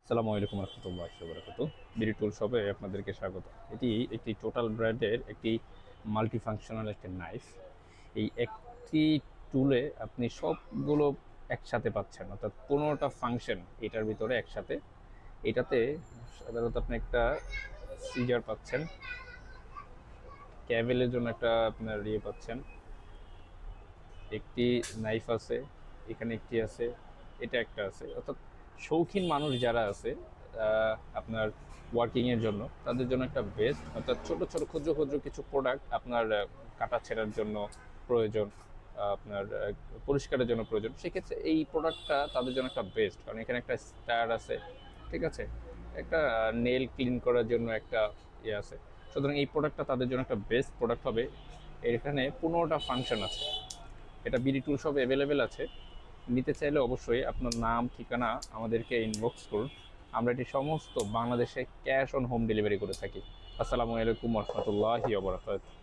আসসালামু আলাইকুম রহমতুল্লাহ বরকাত। বিডি টুল শপে আপনাদেরকে স্বাগত। এটি একটি টোটাল ব্র্যান্ডের একটি মাল্টি ফাংশনাল একটি নাইফ। এই একটি টুলে আপনি সবগুলো একসাথে পাচ্ছেন, অর্থাৎ 15টা ফাংশন এটার ভিতরে একসাথে। এটাতে সাধারণত আপনি একটা সিজার পাচ্ছেন, ক্যাভেলের জন্য একটা আপনার ইয়ে পাচ্ছেন, একটি নাইফ আছে, এখানে একটি আছে, এটা একটা আছে। অর্থাৎ শৌখিন মানুষ যারা আছে আপনার ওয়ার্কিংয়ের জন্য, তাদের জন্য একটা বেস্ট। অর্থাৎ ছোট ছোট ক্ষুদ্র ক্ষুদ্র কিছু প্রোডাক্ট আপনার কাটা ছেঁড়ার জন্য প্রয়োজন, আপনার পরিষ্কারের জন্য প্রয়োজন, সেক্ষেত্রে এই প্রোডাক্টটা তাদের জন্য একটা বেস্ট। কারণ এখানে একটা স্টার আছে, ঠিক আছে, একটা নেল ক্লিন করার জন্য একটা ইয়ে আছে। সুতরাং এই প্রোডাক্টটা তাদের জন্য একটা বেস্ট প্রোডাক্ট হবে। এখানে 15টা ফাংশন আছে। এটা বিডি টুল শপে অ্যাভেলেবেল আছে। নিতে চাইলে অবশ্যই আপনার নাম ঠিকানা আমাদেরকে ইনবক্স করুন। আমরা এটি সমস্ত বাংলাদেশে ক্যাশ অন হোম ডেলিভারি করে থাকি। আসসালামু আলাইকুম রহমতুল্লাহি ওয়া বারাকাতুহু।